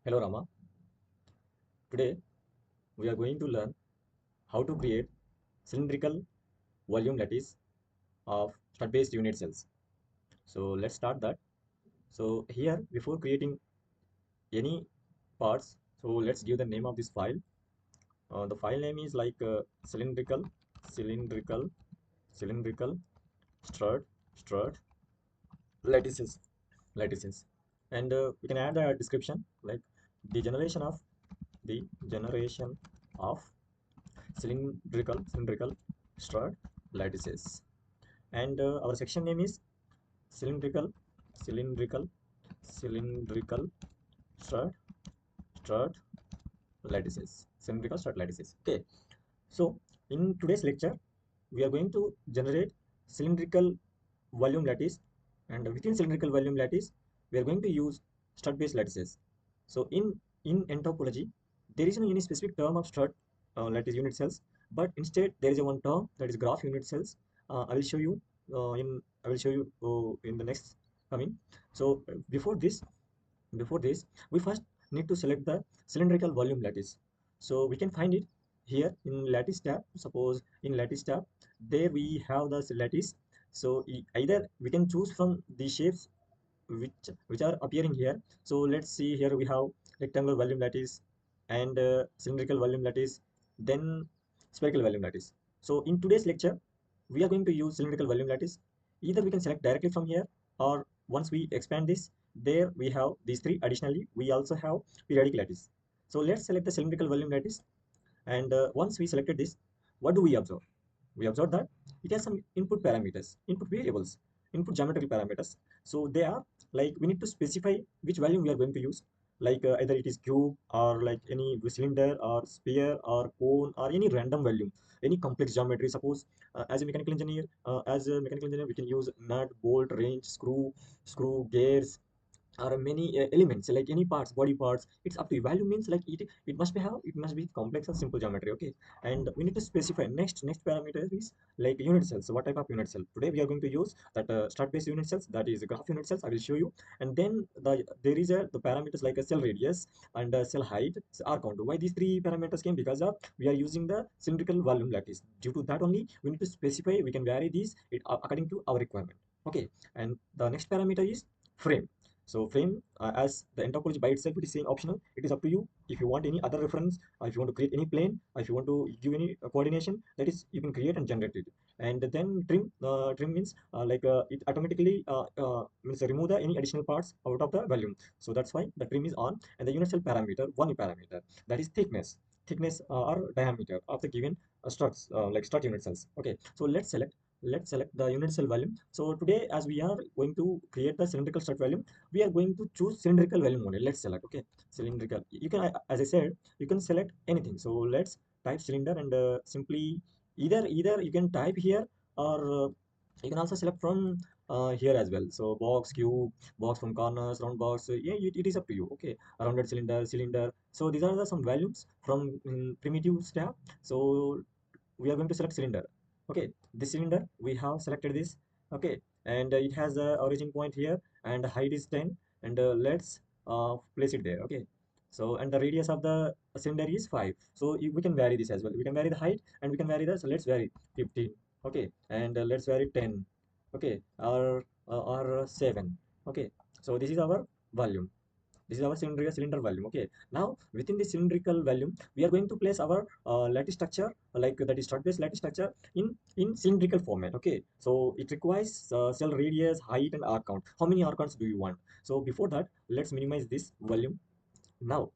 Hello Rama. Today we are going to learn how to create cylindrical volume lattice of strut-based unit cells. So let's start that. So here before creating any parts, so let's give the name of this file. The file name is like cylindrical, cylindrical strut lattices, lattices, and we can add a description like the generation of the generation of cylindrical strut lattices, and our section name is cylindrical cylindrical cylindrical strut strut cylindrical strut lattices. Okay, so in today's lecture we are going to generate cylindrical volume lattice, and within cylindrical volume lattice we are going to use strut based lattices. So in nTopology there is no any specific term of strut lattice unit cells, but instead there is a one term that is graph unit cells. I will show you in the next coming. So before this we first need to select the cylindrical volume lattice. So we can find it here in lattice tab. Suppose in lattice tab there we have the lattice. So either we can choose from the shapes which are appearing here. So let's see, here we have rectangular volume lattice and cylindrical volume lattice, then spherical volume lattice. So in today's lecture we are going to use cylindrical volume lattice. Either we can select directly from here, or once we expand this, there we have these three. Additionally we also have periodic lattice. So let's select the cylindrical volume lattice, and once we selected this, what do we observe? We observe that it has some input parameters, input variables, input geometrical parameters. So they are like, we need to specify which value we are going to use, like either it is cube or like any cylinder or sphere or cone or any random value, any complex geometry. Suppose as a mechanical engineer we can use nut, bolt, wrench, screw, gears, or many elements like any parts, body parts. It's up to you. Value means like it must be complex or simple geometry. Okay, and we need to specify next parameter is like unit cells. So what type of unit cell? Today we are going to use that strut based unit cells, that is graph unit cells. I will show you. And then there is the parameters like a cell radius and cell height, R count. Why these three parameters came? Because of we are using the cylindrical volume lattice. Due to that only we need to specify. We can vary these according to our requirement. Okay, and the next parameter is frame. So frame, as the nTopology by itself, it is saying optional. It is up to you. If you want any other reference, or if you want to create any plane, or if you want to give any coordination, that is, you can create and generate it. And then trim means it automatically means remove the any additional parts out of the volume. So that's why the trim is on. And the unit cell parameter, one parameter, that is thickness or diameter of the given struts, like strut unit cells. Okay, so let's select the unit cell volume. So today, as we are going to create the cylindrical strut volume, we are going to choose cylindrical volume only. Let's select, okay, cylindrical. You can, as I said, you can select anything. So let's type cylinder, and simply either you can type here, or you can also select from here as well. So box, cube, box from corners, round box. Yeah, it is up to you. Okay, rounded cylinder. So these are some values from primitive tab. So we are going to select cylinder. Okay, this cylinder we have selected this. Okay, and it has a origin point here, and height is 10, and let's place it there. Okay, so and the radius of the cylinder is 5. So we can vary this as well. We can vary the height, and we can vary the, so let's vary 15. Okay, and let's vary 10. Okay, or 7. Okay, so this is our volume. This is our cylinder volume. Okay, now within the cylindrical volume we are going to place our lattice structure, like that is strut based lattice structure in cylindrical format. Okay, so it requires cell radius, height, and arc count. How many arc counts do you want? So before that, let's minimize this volume. Now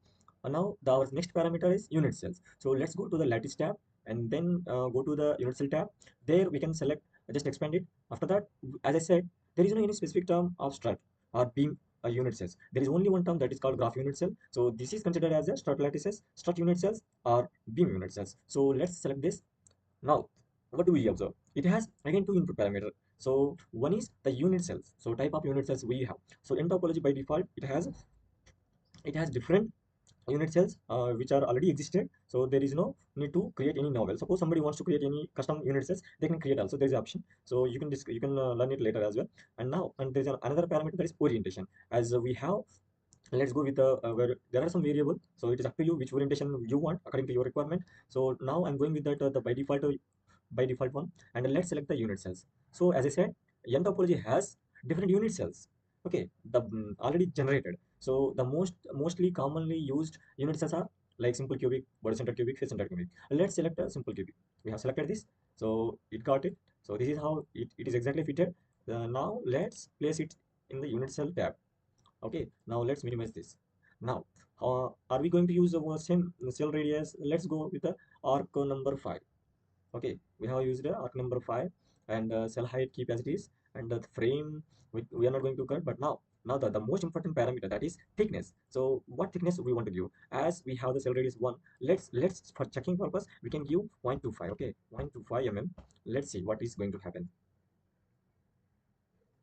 our next parameter is unit cells. So let's go to the lattice tab, and then go to the unit cell tab. There we can select, just expand it. After that, as I said, there is no any specific term of strut or beam unit cells. There is only one term, that is called graph unit cell. So this is considered as a strut lattices, strut unit cells, or beam unit cells. So let's select this. Now what do we observe? It has again two input parameter. So one is the unit cells. So type of unit cells we have. So in topology by default it has different unit cells which are already existed. So there is no need to create any novel. Suppose somebody wants to create any custom unit cells, they can create also. There is an option. So you can learn it later as well. And now, and there is another parameter, that is orientation. As we have let's go with the where there are some variable, so it is up to you which orientation you want according to your requirement. So now I'm going with that the by default one, and let's select the unit cells. So as I said, nTopology has different unit cells, okay, the already generated. So the mostly commonly used unit cells are like simple cubic, body center cubic, face center cubic. Let's select a simple cubic. We have selected this, so it got it. So this is how it is exactly fitted. Now let's place it in the unit cell tab. Okay, now let's minimize this. Now are we going to use the same cell radius? Let's go with the arc number 5. Okay, we have used arc number 5, and cell height keep as it is, and the frame we are not going to cut. But now the most important parameter, that is thickness. So what thickness we want to give? As we have the cell radius 1, let's for checking purpose we can give 0.25. Okay, 0.25 mm. Let's see what is going to happen.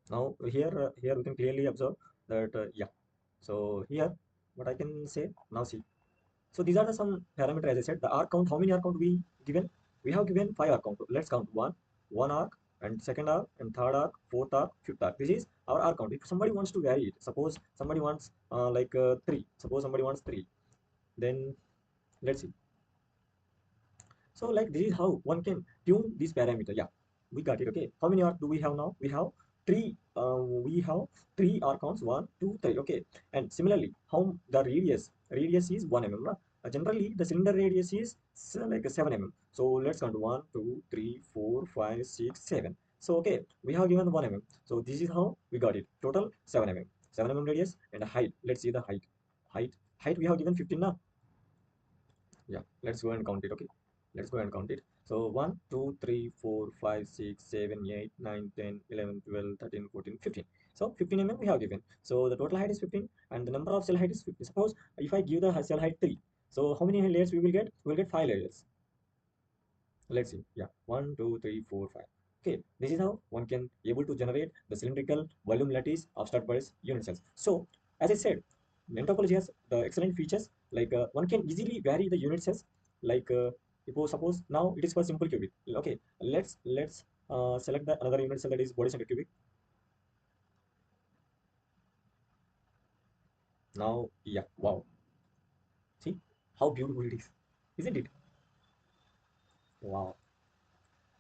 Now here we can clearly observe that yeah. So here what I can say, now see. So these are the some parameter. As I said, the arc count, how many arc count we given? We have given 5 arc count. Let's count one arc, and second arc, and third arc, fourth arc, fifth arc. This is our arc count. If somebody wants to vary it, suppose somebody wants 3. Suppose somebody wants 3. Then let's see. So like this is how one can tune this parameter. Yeah, we got it. Okay. How many arc do we have now? We have three. We have three arc counts. One, two, three. Okay. And similarly, how the radius is 1 mm. Generally, the cylinder radius is like a 7 mm. So let's count 1, 2, 3, 4, 5, 6, 7. So okay, we have given 1 mm. So this is how we got it. Total 7 mm. 7 mm radius, and height. Let's see the height. Height we have given 15 now. Yeah, let's go and count it. Okay, let's go and count it. So 1, 2, 3, 4, 5, 6, 7, 8, 9, 10, 11, 12, 13, 14, 15. So 15 mm we have given. So the total height is 15, and the number of cell height is 50. Suppose if I give the cell height 3, so how many layers we will get? We will get 5 layers. Let's see. Yeah, 1, 2, 3, 4, 5. Okay, this is how one can able to generate the cylindrical volume lattice of Strut-based unit cells. So as I said, nTopology has the excellent features, like one can easily vary the unit cells. Like suppose now it is for simple cubic. Okay, let's select the another unit cell, that is body center cubic. Now yeah, wow, see how beautiful it is, isn't it? Wow,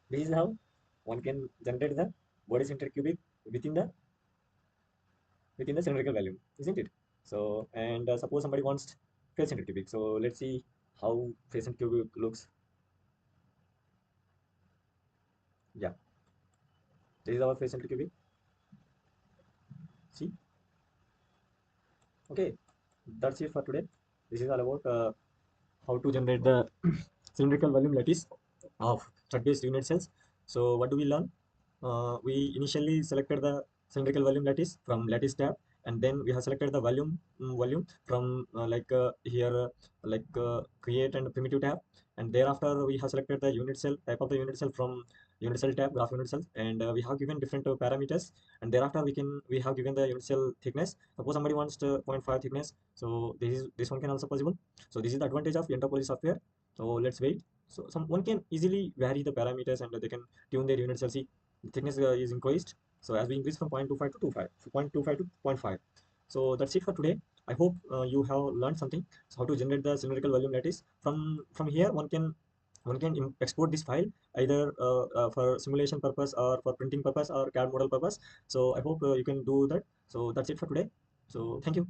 this is how one can generate the body center cubic within the cylindrical volume, isn't it? So, and suppose somebody wants face center cubic. So let's see how face center cubic looks. Yeah, this is our face center cubic. See, okay, that's it for today. This is all about how to generate the cylindrical volume lattice of strut-based unit cells. So what do we learn? We initially selected the cylindrical volume lattice from lattice tab, and then we have selected the volume from create and primitive tab, and thereafter we have selected the unit cell type of the unit cell from unit cell tab, graph unit cells, and we have given different parameters, and thereafter we have given the unit cell thickness. Suppose somebody wants to 0.5 thickness, so this one can also possible. So this is the advantage of nTopology software. So let's wait. So someone can easily vary the parameters, and they can tune their unit cell. See, the thickness is increased. So as we increase from 0.25 to 25, so 0.25 to 0.5. So that's it for today. I hope you have learned something. So how to generate the cylindrical volume lattice. From here, one can export this file either for simulation purpose or for printing purpose or CAD model purpose. So I hope you can do that. So that's it for today. So thank you.